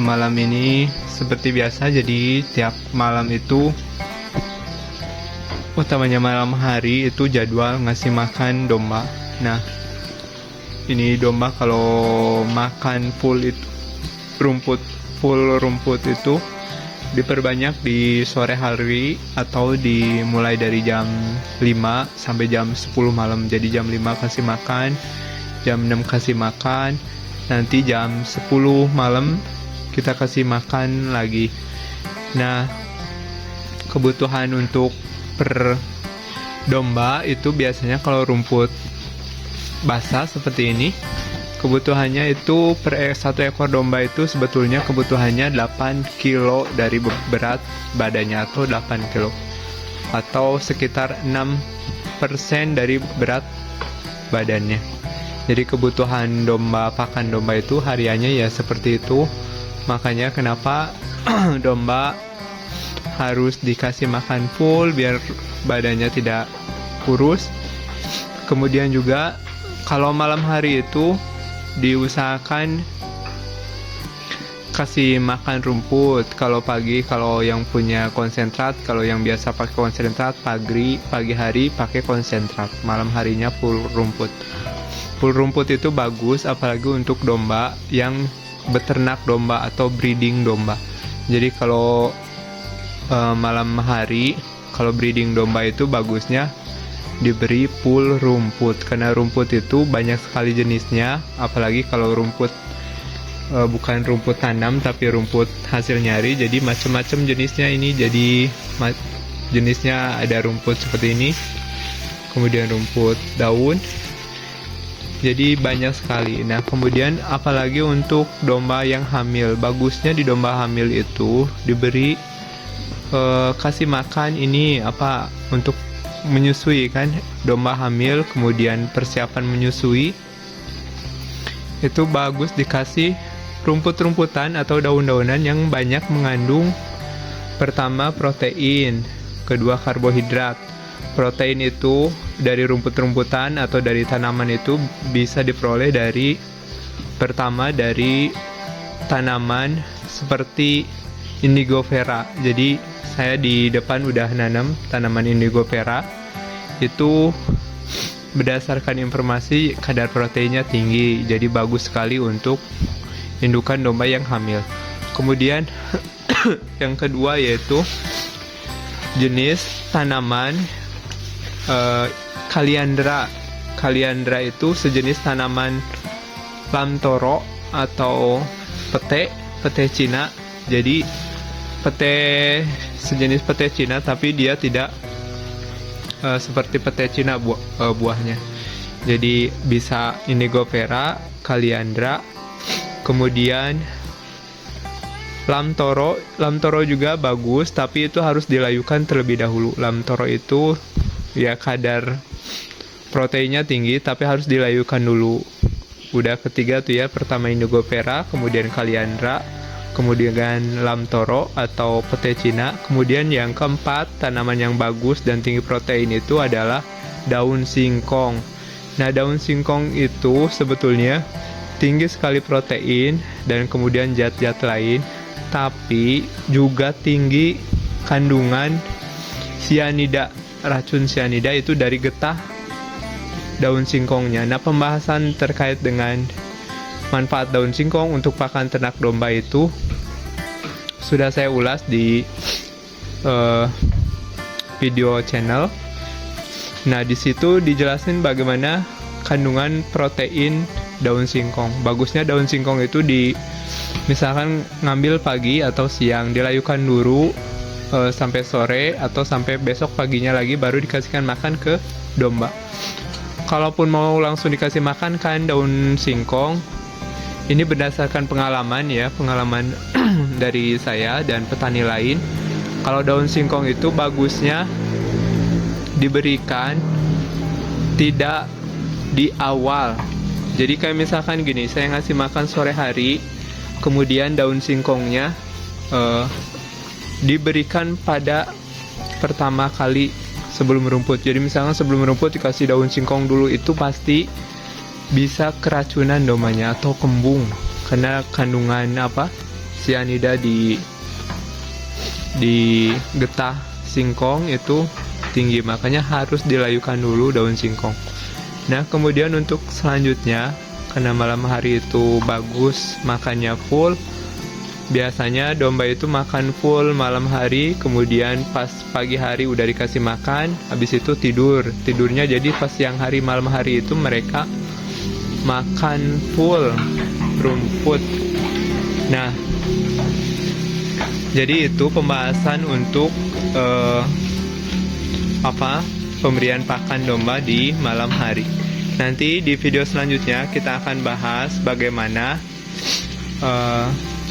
malam ini seperti biasa, jadi tiap malam itu, utamanya malam hari itu jadwal ngasih makan domba. Nah, ini domba kalau makan full itu full rumput itu diperbanyak di sore hari atau dimulai dari jam 5 sampai jam 10 malam. Jadi jam 5 kasih makan, jam 6 kasih makan, nanti jam 10 malam kita kasih makan lagi. Nah, kebutuhan untuk per domba itu biasanya kalau rumput basah seperti ini, kebutuhannya itu per satu ekor domba itu sebetulnya kebutuhannya 8 kilo dari berat badannya, atau 8 kilo atau sekitar 6% dari berat badannya. Jadi kebutuhan domba, pakan domba itu hariannya ya seperti itu. Makanya kenapa domba harus dikasih makan full biar badannya tidak kurus. Kemudian juga kalau malam hari itu diusahakan kasih makan rumput. Kalau pagi, kalau yang punya konsentrat, kalau yang biasa pakai konsentrat pagi hari pakai konsentrat, malam harinya full rumput. Full rumput itu bagus apalagi untuk domba yang beternak domba atau breeding domba. Jadi kalau malam hari, kalau breeding domba itu bagusnya diberi full rumput, karena rumput itu banyak sekali jenisnya, apalagi kalau rumput bukan rumput tanam tapi rumput hasil nyari, jadi macam-macam jenisnya ini. Jadi jenisnya ada rumput seperti ini, kemudian rumput daun, jadi banyak sekali. Nah, kemudian apalagi untuk domba yang hamil, bagusnya di domba hamil itu diberi kasih makan ini apa untuk menyusui kan, domba hamil, kemudian persiapan menyusui itu bagus dikasih rumput-rumputan atau daun-daunan yang banyak mengandung pertama protein, kedua karbohidrat. Protein itu dari rumput-rumputan atau dari tanaman itu bisa diperoleh dari pertama dari tanaman seperti indigofera. Jadi saya di depan udah nanam tanaman indigofera. Itu berdasarkan informasi kadar proteinnya tinggi, jadi bagus sekali untuk indukan domba yang hamil. Kemudian yang kedua yaitu jenis tanaman kaliandra. Kaliandra itu sejenis tanaman lamtoro atau pete Cina. Jadi sejenis pete Cina, tapi dia tidak seperti pete Cina buahnya. Jadi bisa indigofera, kaliandra, kemudian lamtoro juga bagus, tapi itu harus dilayukan terlebih dahulu. Lamtoro itu ya kadar proteinnya tinggi, tapi harus dilayukan dulu. Udah ketiga tuh ya, pertama indigofera, kemudian kaliandra, kemudian lamtoro atau pete Cina. Kemudian yang keempat, tanaman yang bagus dan tinggi protein itu adalah daun singkong. Nah, daun singkong itu sebetulnya tinggi sekali protein dan kemudian zat-zat lain, tapi juga tinggi kandungan sianida, racun sianida itu dari getah daun singkongnya. Nah, pembahasan terkait dengan manfaat daun singkong untuk pakan ternak domba itu sudah saya ulas di video channel. Nah, di situ dijelasin bagaimana kandungan protein daun singkong. Bagusnya daun singkong itu misalkan ngambil pagi atau siang, dilayukan dulu sampai sore atau sampai besok paginya lagi, baru dikasihkan makan ke domba. Kalaupun mau langsung dikasih makan kan daun singkong, ini berdasarkan pengalaman dari saya dan petani lain. Kalau daun singkong itu bagusnya diberikan tidak di awal. Jadi kayak misalkan gini, saya ngasih makan sore hari, kemudian daun singkongnya diberikan pada pertama kali sebelum rumput. Jadi misalkan sebelum rumput dikasih daun singkong dulu, itu pasti bisa keracunan dombanya atau kembung, karena kandungan sianida di getah singkong itu tinggi, makanya harus dilayukan dulu daun singkong. Nah, kemudian untuk selanjutnya, karena malam hari itu bagus makannya full, biasanya domba itu makan full malam hari, kemudian pas pagi hari udah dikasih makan, habis itu tidurnya. Jadi pas siang hari malam hari itu mereka makan full rumput. Nah, jadi itu pembahasan untuk pemberian pakan domba di malam hari. Nanti di video selanjutnya kita akan bahas bagaimana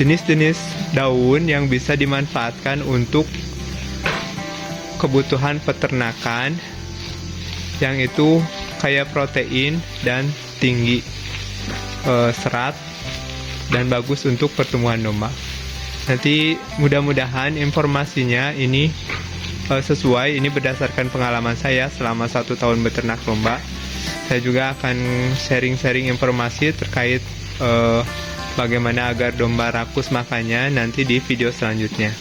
jenis-jenis daun yang bisa dimanfaatkan untuk kebutuhan peternakan, yang itu kaya protein dan tinggi serat dan bagus untuk pertumbuhan domba. Nanti mudah-mudahan informasinya ini sesuai. Ini berdasarkan pengalaman saya selama 1 tahun beternak domba. Saya juga akan sharing-sharing informasi terkait bagaimana agar domba rakus makannya nanti di video selanjutnya.